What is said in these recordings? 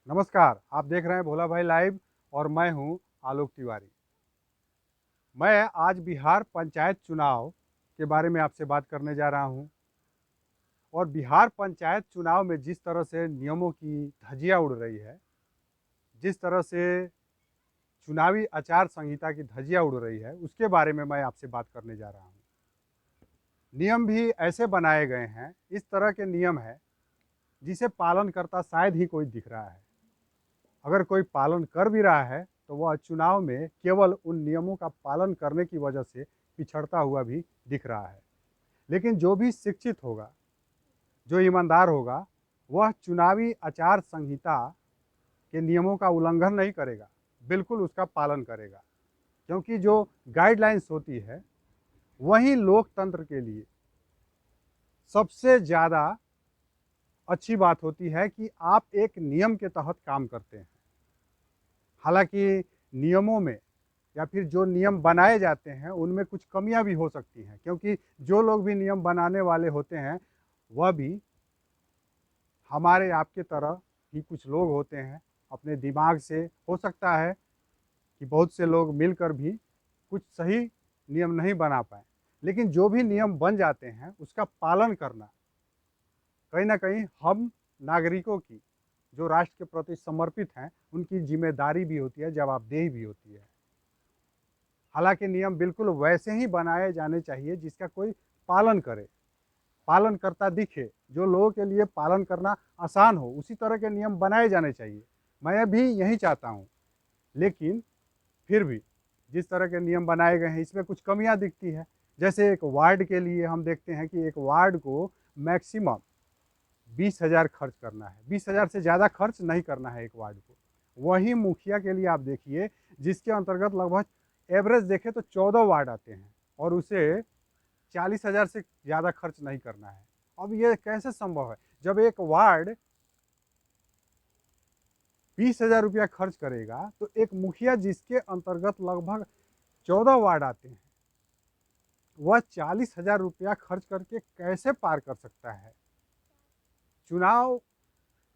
नमस्कार, आप देख रहे हैं भोला भाई लाइव और मैं हूं आलोक तिवारी। मैं आज बिहार पंचायत चुनाव के बारे में आपसे बात करने जा रहा हूं और बिहार पंचायत चुनाव में जिस तरह से नियमों की धज्जियां उड़ रही है, जिस तरह से चुनावी आचार संहिता की धज्जियां उड़ रही है, उसके बारे में मैं आपसे बात करने जा रहा हूं। नियम भी ऐसे बनाए गए हैं, इस तरह के नियम है जिसे पालन करता शायद ही कोई दिख रहा है। अगर कोई पालन कर भी रहा है तो वह चुनाव में केवल उन नियमों का पालन करने की वजह से पिछड़ता हुआ भी दिख रहा है। लेकिन जो भी शिक्षित होगा, जो ईमानदार होगा, वह चुनावी आचार संहिता के नियमों का उल्लंघन नहीं करेगा, बिल्कुल उसका पालन करेगा। क्योंकि जो गाइडलाइंस होती है वही लोकतंत्र के लिए सबसे ज़्यादा अच्छी बात होती है कि आप एक नियम के तहत काम करते हैं। हालांकि नियमों में या फिर जो नियम बनाए जाते हैं उनमें कुछ कमियां भी हो सकती हैं, क्योंकि जो लोग भी नियम बनाने वाले होते हैं वह भी हमारे आपके तरह ही कुछ लोग होते हैं। अपने दिमाग से हो सकता है कि बहुत से लोग मिलकर भी कुछ सही नियम नहीं बना पाए, लेकिन जो भी नियम बन जाते हैं उसका पालन करना कहीं ना कहीं हम नागरिकों की, जो राष्ट्र के प्रति समर्पित हैं, उनकी जिम्मेदारी भी होती है, जवाबदेही भी होती है। हालांकि नियम बिल्कुल वैसे ही बनाए जाने चाहिए जिसका कोई पालन करे, पालन करता दिखे, जो लोगों के लिए पालन करना आसान हो, उसी तरह के नियम बनाए जाने चाहिए। मैं भी यही चाहता हूँ। लेकिन फिर भी जिस तरह के नियम बनाए गए हैं इसमें कुछ कमियां दिखती है। जैसे एक वार्ड के लिए हम देखते हैं कि एक वार्ड को मैक्सिमम 20,000 खर्च करना है, 20,000 से ज़्यादा खर्च नहीं करना है एक वार्ड को। वहीं मुखिया के लिए आप देखिए, जिसके अंतर्गत लगभग एवरेज देखें तो 14 वार्ड आते हैं और उसे 40,000 से ज़्यादा खर्च नहीं करना है। अब ये कैसे संभव है? जब एक वार्ड 20,000 रुपया खर्च करेगा तो एक मुखिया जिसके अंतर्गत लगभग 14 वार्ड आते हैं, वह 40,000 रुपया खर्च करके कैसे पार कर सकता है? चुनाव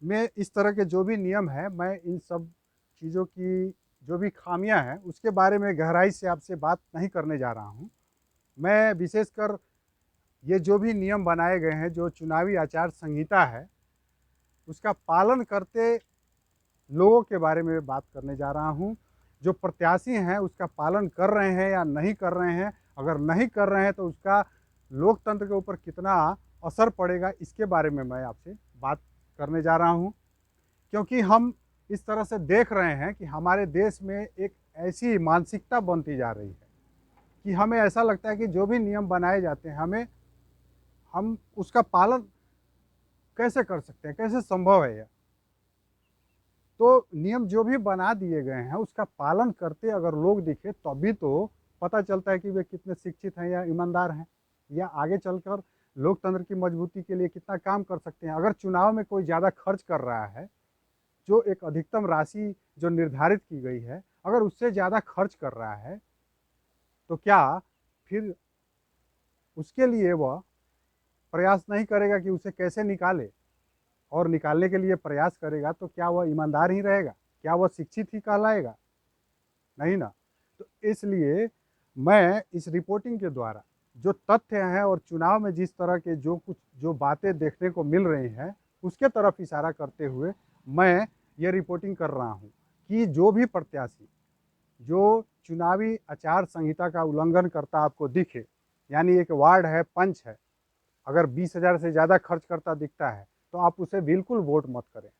में इस तरह के जो भी नियम हैं, मैं इन सब चीज़ों की जो भी खामियां हैं उसके बारे में गहराई से आपसे बात नहीं करने जा रहा हूं। मैं विशेषकर ये जो भी नियम बनाए गए हैं, जो चुनावी आचार संहिता है, उसका पालन करते लोगों के बारे में बात करने जा रहा हूं। जो प्रत्याशी हैं उसका पालन कर रहे हैं या नहीं कर रहे हैं, अगर नहीं कर रहे हैं तो उसका लोकतंत्र के ऊपर कितना असर पड़ेगा, इसके बारे में मैं आपसे बात करने जा रहा हूं। क्योंकि हम इस तरह से देख रहे हैं कि हमारे देश में एक ऐसी मानसिकता बनती जा रही है कि हमें ऐसा लगता है कि जो भी नियम बनाए जाते हैं हम उसका पालन कैसे कर सकते हैं, कैसे संभव है यह? तो नियम जो भी बना दिए गए हैं उसका पालन करते अगर लोग दिखे तभी तो पता चलता है कि वे कितने शिक्षित हैं या ईमानदार हैं, या आगे चलकर लोकतंत्र की मजबूती के लिए कितना काम कर सकते हैं। अगर चुनाव में कोई ज़्यादा खर्च कर रहा है, जो एक अधिकतम राशि जो निर्धारित की गई है, अगर उससे ज़्यादा खर्च कर रहा है तो क्या फिर उसके लिए वह प्रयास नहीं करेगा कि उसे कैसे निकाले? और निकालने के लिए प्रयास करेगा तो क्या वह ईमानदार ही रहेगा? क्या वह शिक्षित ही कहलाएगा? नहीं ना। तो इसलिए मैं इस रिपोर्टिंग के द्वारा जो तथ्य हैं और चुनाव में जिस तरह के जो बातें देखने को मिल रही हैं उसके तरफ इशारा करते हुए मैं ये रिपोर्टिंग कर रहा हूँ कि जो भी प्रत्याशी जो चुनावी आचार संहिता का उल्लंघन करता आपको दिखे, यानी एक वार्ड है, पंच है, अगर 20,000 से ज़्यादा खर्च करता दिखता है तो आप उसे बिल्कुल वोट मत करें।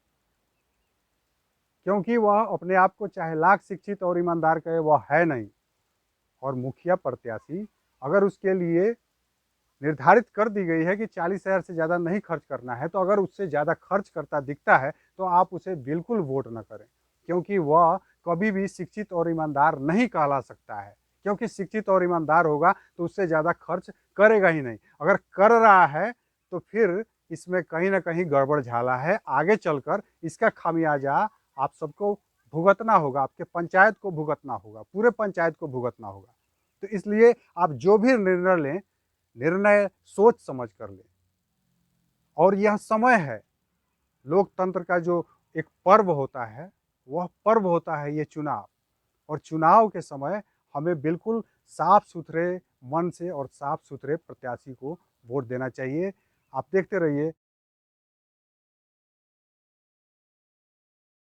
क्योंकि वह अपने आप को चाहे लाख शिक्षित और ईमानदार कहे, वह है नहीं। और मुखिया प्रत्याशी अगर उसके लिए निर्धारित कर दी गई है कि 40,000 से ज़्यादा नहीं खर्च करना है, तो अगर उससे ज़्यादा खर्च करता दिखता है तो आप उसे बिल्कुल वोट न करें, क्योंकि वह कभी भी शिक्षित और ईमानदार नहीं कहला सकता है। क्योंकि शिक्षित और ईमानदार होगा तो उससे ज़्यादा खर्च करेगा ही नहीं। अगर कर रहा है तो फिर इसमें कहीं ना कहीं गड़बड़ झाला है। आगे चलकर इसका खामियाजा आप सबको भुगतना होगा, आपके पंचायत को भुगतना होगा, पूरे पंचायत को भुगतना होगा। तो इसलिए आप जो भी निर्णय लें, निर्णय सोच समझ कर लें। और यह समय है लोकतंत्र का जो एक पर्व होता है, वह पर्व होता है ये चुनाव। और चुनाव के समय हमें बिल्कुल साफ-सुथरे मन से और साफ-सुथरे प्रत्याशी को वोट देना चाहिए। आप देखते रहिए